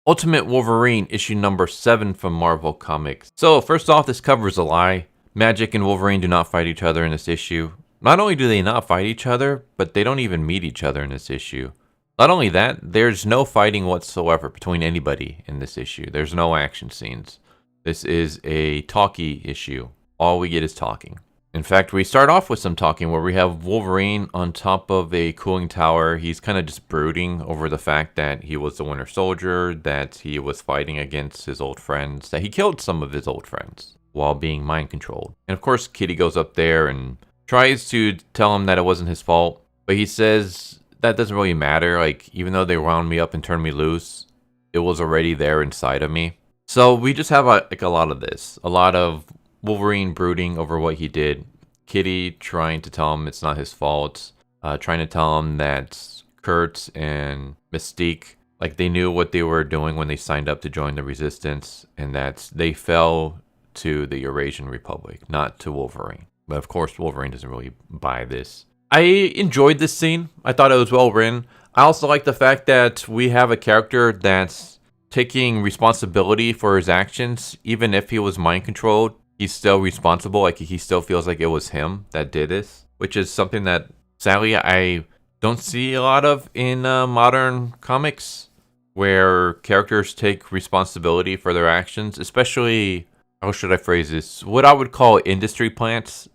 Ultimate Wolverine, issue number 7 from Marvel Comics. So, first off, this cover is a lie. Magik and Wolverine do not fight each other in this issue. Not only do they not fight each other, but they don't even meet each other in this issue. Not only that, there's no fighting whatsoever between anybody in this issue. There's no action scenes. This is a talkie issue. All we get is talking. In fact, we start off with some talking where we have Wolverine on top of a cooling tower. He's kind of just brooding over the fact that he was the Winter Soldier, that he was fighting against his old friends, that he killed some of his old friends while being mind controlled. And of course, Kitty goes up there and tries to tell him that it wasn't his fault, but he says that doesn't really matter. Like, even though they wound me up and turned me loose, it was already there inside of me. So we just have a lot of this. A lot of Wolverine brooding over what he did. Kitty trying to tell him it's not his fault. Trying to tell him that Kurt and Mystique, like, they knew what they were doing when they signed up to join the Resistance, and that they fell to the Eurasian Republic, not to Wolverine. But of course, Wolverine doesn't really buy this. I enjoyed this scene. I thought it was well written. I also like the fact that we have a character that's taking responsibility for his actions. Even if he was mind controlled, he's still responsible. Like, he still feels like it was him that did this, which is something that sadly I don't see a lot of in modern comics, where characters take responsibility for their actions, especially, how should I phrase this, what I would call industry plants.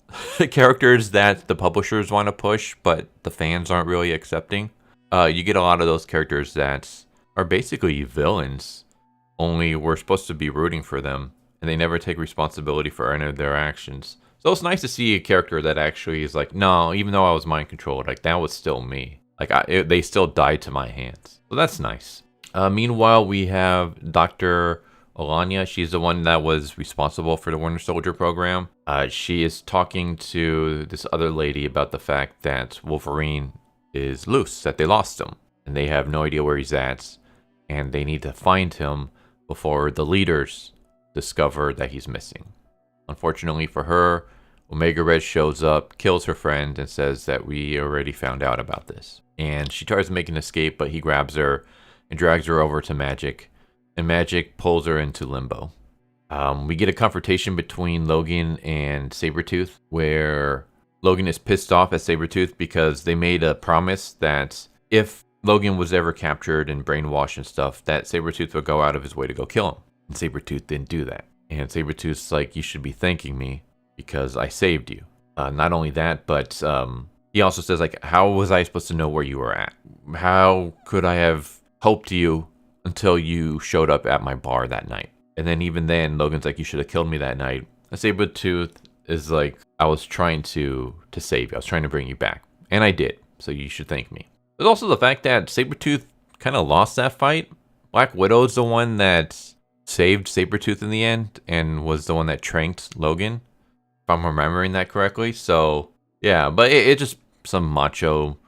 Characters that the publishers want to push, but the fans aren't really accepting. You get a lot of those characters that are basically villains, only we're supposed to be rooting for them, and they never take responsibility for any of their actions. So it's nice to see a character that actually is like, no, even though I was mind controlled, like, that was still me. Like, they still died to my hands. So that's nice. Meanwhile, we have Dr. Alanya. She's the one that was responsible for the Winter Soldier program. She is talking to this other lady about the fact that Wolverine is loose, that they lost him, and they have no idea where he's at, and they need to find him before the leaders discover that he's missing. Unfortunately for her, Omega Red shows up, kills her friend, and says that we already found out about this. And she tries to make an escape, but he grabs her and drags her over to Magik, and Magik pulls her into Limbo. We get a confrontation between Logan and Sabretooth, where Logan is pissed off at Sabretooth because they made a promise that if Logan was ever captured and brainwashed and stuff, that Sabretooth would go out of his way to go kill him. And Sabretooth didn't do that. And Sabretooth's like, you should be thanking me because I saved you. Not only that, but he also says, like, how was I supposed to know where you were at? How could I have helped you until you showed up at my bar that night? And then even then, Logan's like, you should have killed me that night. And Sabretooth is like, I was trying to save you. I was trying to bring you back. And I did. So you should thank me. There's also the fact that Sabretooth kind of lost that fight. Black Widow's the one that saved Sabretooth in the end and was the one that tranked Logan, if I'm remembering that correctly. So, yeah, but it's just some macho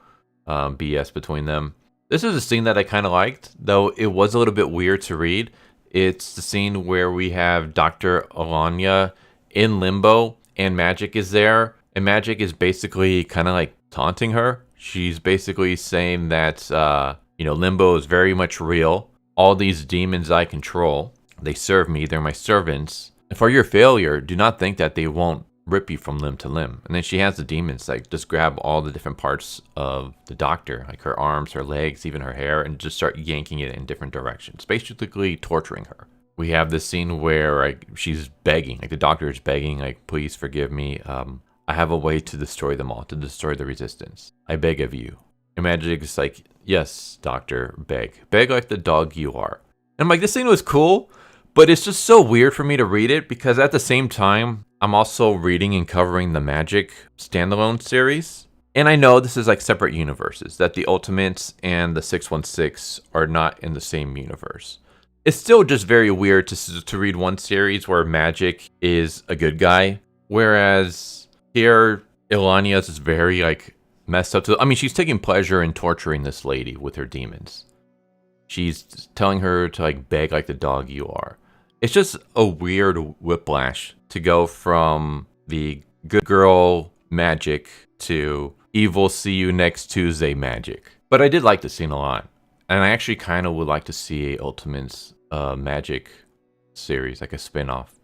BS between them. This is a scene that I kind of liked, though it was a little bit weird to read. It's the scene where we have Dr. Alanya in Limbo, and Magik is there, and Magik is basically kind of like taunting her. She's basically saying that, Limbo is very much real. All these demons I control, they serve me, they're my servants. And for your failure, do not think that they won't rip you from limb to limb. And then she has the demons, like, just grab all the different parts of the doctor, like her arms, her legs, even her hair, and just start yanking it in different directions, basically torturing her. We have this scene where, like, she's begging, like, the doctor is begging, like, please forgive me. I have a way to destroy them all, to destroy the Resistance. I beg of you. And Magik is like, yes, doctor, beg. Beg like the dog you are. And I'm like, this scene was cool, but it's just so weird for me to read it, because at the same time, I'm also reading and covering the Magik standalone series. And I know this is like separate universes, that the Ultimates and the 616 are not in the same universe. It's still just very weird to read one series where Magik is a good guy, whereas here, Ilania is very, like, messed up. I mean, she's taking pleasure in torturing this lady with her demons. She's telling her to, like, beg like the dog you are. It's just a weird whiplash to go from the good girl Magik to evil see you next Tuesday Magik. But I did like the scene a lot. And I actually kind of would like to see a Ultimates Magic series, like a spin-off.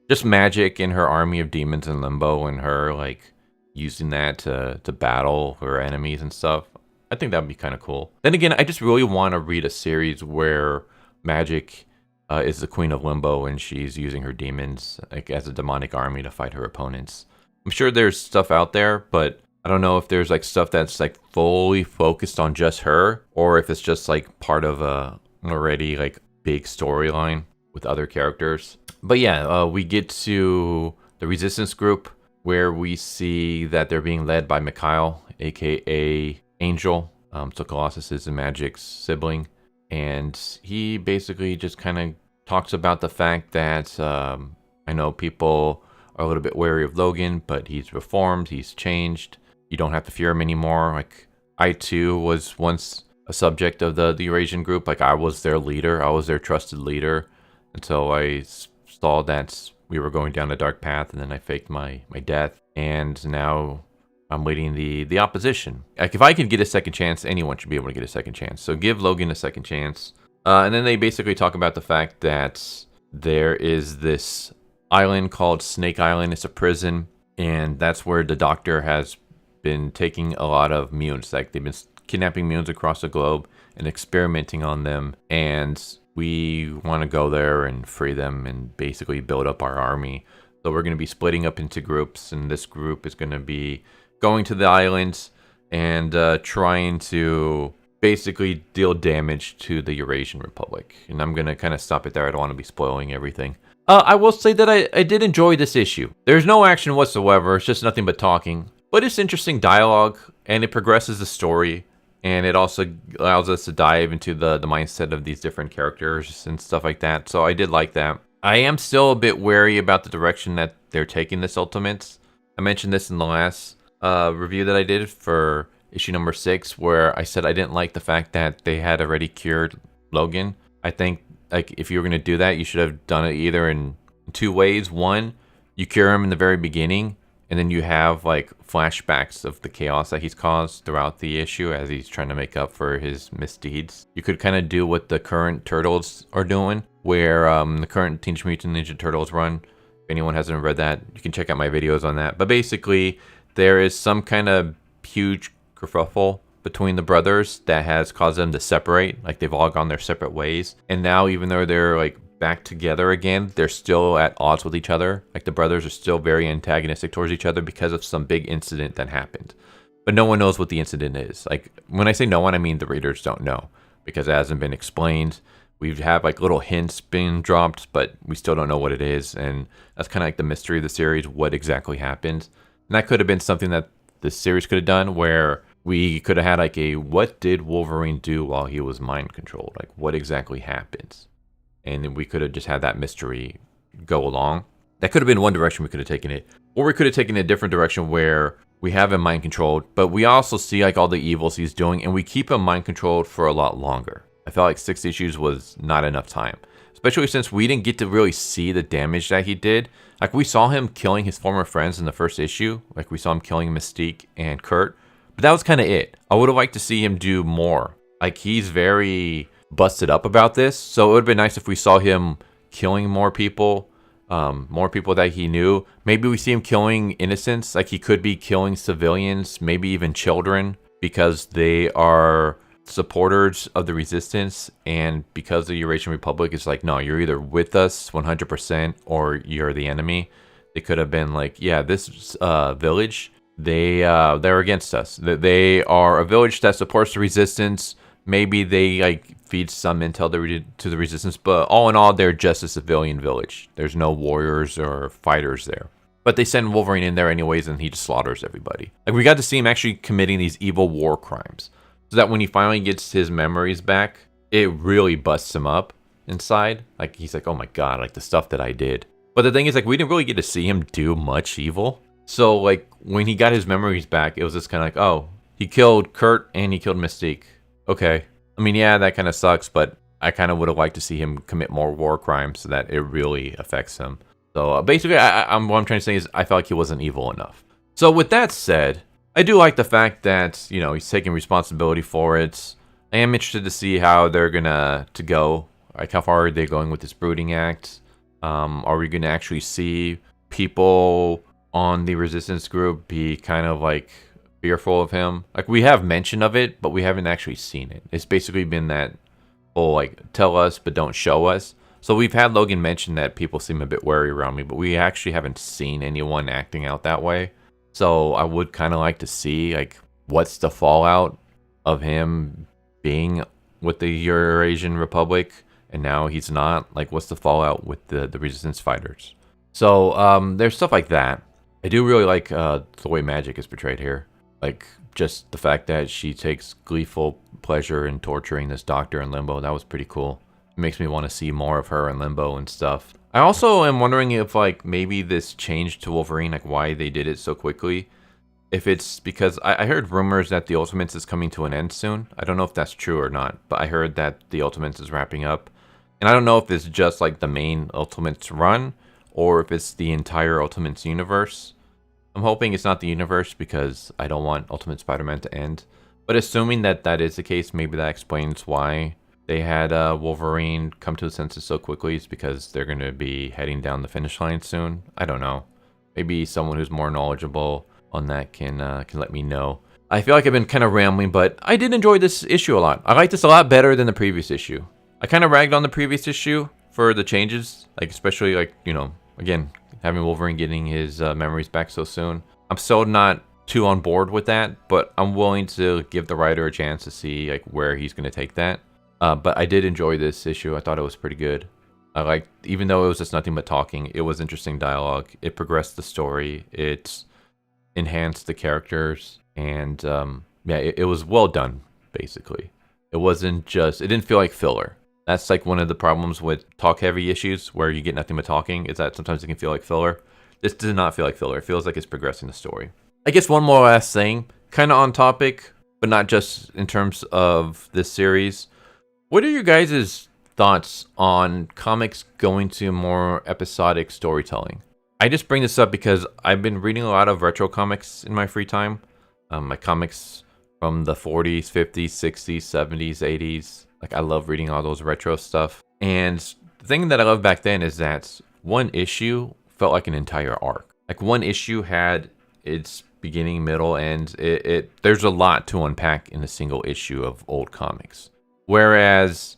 Just Magic and her army of demons in Limbo, and her like using that to battle her enemies and stuff. I think that would be kind of cool. Then again, I just really want to read a series where Magic is the queen of Limbo and she's using her demons like as a demonic army to fight her opponents. I'm sure there's stuff out there, but I don't know if there's like stuff that's like fully focused on just her, or if it's just like part of a already like big storyline with other characters. But yeah, we get to the Resistance group where we see that they're being led by Mikhail, aka Angel. So Colossus is a Magic's sibling, and he basically just kind of talks about the fact that I know people are a little bit wary of Logan, but he's reformed, he's changed. You don't have to fear him anymore. Like, I too was once a subject of the Eurasian group. Like, I was their leader, I was their trusted leader, until I saw that we were going down a dark path, and then I faked my death, and now I'm leading the opposition. Like, if I could get a second chance, anyone should be able to get a second chance. So give Logan a second chance. And then they basically talk about the fact that there is this island called Snake Island. It's a prison, and that's where the doctor has been taking a lot of mutants. Like, they've been kidnapping mutants across the globe and experimenting on them, and we want to go there and free them and basically build up our army. So we're going to be splitting up into groups, and this group is going to be going to the islands and trying to basically deal damage to the Eurasian Republic. And I'm going to kind of stop it there. I don't want to be spoiling everything. I will say that I did enjoy this issue. There's no action whatsoever. It's just nothing but talking. But it's interesting dialogue, and it progresses the story. And it also allows us to dive into the mindset of these different characters and stuff like that. So I did like that. I am still a bit wary about the direction that they're taking this Ultimates. I mentioned this in the last review that I did for issue number 6, where I said I didn't like the fact that they had already cured Logan. I think, like, if you were going to do that, you should have done it either in 2 ways. One, you cure him in the very beginning, and then you have like flashbacks of the chaos that he's caused throughout the issue as he's trying to make up for his misdeeds. You could kind of do what the current Turtles are doing, where the current Teenage Mutant Ninja Turtles run. If anyone hasn't read that, you can check out my videos on that. But basically, there is some kind of huge kerfuffle between the brothers that has caused them to separate. Like, they've all gone their separate ways. And now, even though they're like back together again, they're still at odds with each other. Like, the brothers are still very antagonistic towards each other because of some big incident that happened. But no one knows what the incident is. Like, when I say no one, I mean the readers don't know, because it hasn't been explained. We've had like little hints being dropped, but we still don't know what it is. And that's kind of like the mystery of the series, what exactly happened. And that could have been something that this series could have done, where we could have had like a, what did Wolverine do while he was mind controlled? Like, what exactly happens? And then we could have just had that mystery go along. That could have been one direction we could have taken it. Or we could have taken a different direction where we have him mind controlled, but we also see like all the evils he's doing, and we keep him mind controlled for a lot longer. I felt like 6 issues was not enough time, especially since we didn't get to really see the damage that he did. Like, we saw him killing his former friends in the first issue. Like, we saw him killing Mystique and Kurt, but that was kind of it. I would have liked to see him do more. Like, he's very busted up about this, so it would have been nice if we saw him killing more people that he knew. Maybe we see him killing innocents. Like, he could be killing civilians, maybe even children, because they are supporters of the Resistance, and because the Eurasian Republic is like, no, you're either with us 100% or you're the enemy. They could have been like, yeah, this village, they're against us. They are a village that supports the Resistance. Maybe they like feed some intel to the Resistance, but all in all, they're just a civilian village. There's no warriors or fighters there. But they send Wolverine in there anyways, and he just slaughters everybody. Like, we got to see him actually committing these evil war crimes, so that when he finally gets his memories back, it really busts him up inside. Like, he's like, oh my god, like the stuff that I did. But the thing is, like, we didn't really get to see him do much evil. So, like, when he got his memories back, it was just kind of like, oh, he killed Kurt and he killed Mystique. Okay. I mean, yeah, that kind of sucks, but I kind of would have liked to see him commit more war crimes so that it really affects him. So basically, what I'm trying to say is I felt like he wasn't evil enough. So with that said, I do like the fact that, you know, he's taking responsibility for it. I am interested to see how they're gonna go. Like, how far are they going with this brooding act? Are we gonna actually see people on the resistance group be kind of like fearful of him? Like, we have mention of it, but we haven't actually seen it. It's basically been that whole like tell us but don't show us. So we've had Logan mention that people seem a bit wary around me, but we actually haven't seen anyone acting out that way. So I would kind of like to see like what's the fallout of him being with the Eurasian Republic and now he's not. Like, what's the fallout with the resistance fighters? So there's stuff like that. I do really like the way MAGIK is portrayed here. Like, just the fact that she takes gleeful pleasure in torturing this doctor in Limbo. That was pretty cool. It makes me want to see more of her in Limbo and stuff. I also am wondering if like maybe this changed to Wolverine, like why they did it so quickly. If it's because I heard rumors that the Ultimates is coming to an end soon. I don't know if that's true or not, but I heard that the Ultimates is wrapping up. And I don't know if it's just like the main Ultimates run or if it's the entire Ultimates universe. I'm hoping it's not the universe because I don't want Ultimate Spider-Man to end. But assuming that that is the case, maybe that explains why they had Wolverine come to his senses so quickly. It's because they're going to be heading down the finish line soon. I don't know. Maybe someone who's more knowledgeable on that can let me know. I feel like I've been kind of rambling, but I did enjoy this issue a lot. I like this a lot better than the previous issue. I kind of ragged on the previous issue for the changes, like especially like, you know, again, having Wolverine getting his memories back so soon. I'm still not too on board with that, but I'm willing to give the writer a chance to see like where he's going to take that. But I did enjoy this issue. I thought it was pretty good. I liked, even though it was just nothing but talking, it was interesting dialogue. It progressed the story. It enhanced the characters, and yeah, it was well done. Basically, it wasn't just. It didn't feel like filler. That's like one of the problems with talk-heavy issues, where you get nothing but talking. Is that sometimes it can feel like filler. This did not feel like filler. It feels like it's progressing the story. I guess one more last thing, kind of on topic, but not just in terms of this series. What are your guys' thoughts on comics going to more episodic storytelling? I just bring this up because I've been reading a lot of retro comics in my free time. My comics from the 40s, 50s, 60s, 70s, 80s. Like, I love reading all those retro stuff. And the thing that I loved back then is that one issue felt like an entire arc. Like, one issue had its beginning, middle, end. There's a lot to unpack in a single issue of old comics. Whereas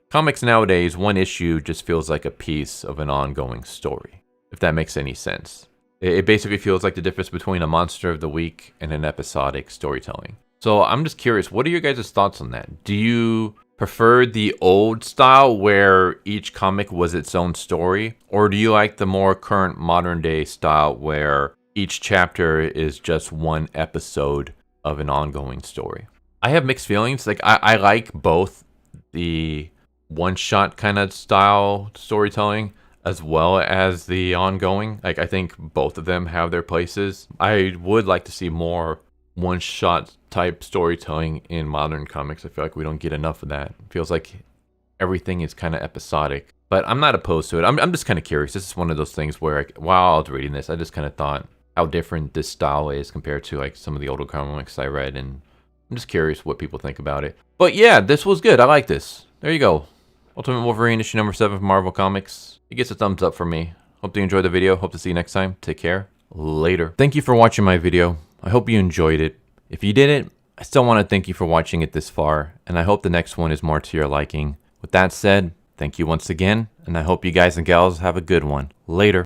comics nowadays, one issue just feels like a piece of an ongoing story, if that makes any sense. It basically feels like the difference between a monster of the week and an episodic storytelling. So I'm just curious, what are your guys' thoughts on that? Do you prefer the old style where each comic was its own story? Or do you like the more current modern day style where each chapter is just one episode of an ongoing story? I have mixed feelings. Like, I like both the one-shot kind of style storytelling as well as the ongoing. Like, I think both of them have their places. I would like to see more one-shot type storytelling in modern comics. I feel like we don't get enough of that. It feels like everything is kind of episodic. But I'm not opposed to it. I'm just kind of curious. This is one of those things where, while I was reading this, I just kind of thought how different this style is compared to like some of the older comics I read, and I'm just curious what people think about it. But yeah, this was good. I like this. There you go. Ultimate Wolverine issue number 7 from Marvel Comics. It gets a thumbs up from me. Hope you enjoyed the video. Hope to see you next time. Take care. Later. Thank you for watching my video. I hope you enjoyed it. If you didn't, I still want to thank you for watching it this far, and I hope the next one is more to your liking. With that said, thank you once again, and I hope you guys and gals have a good one. Later.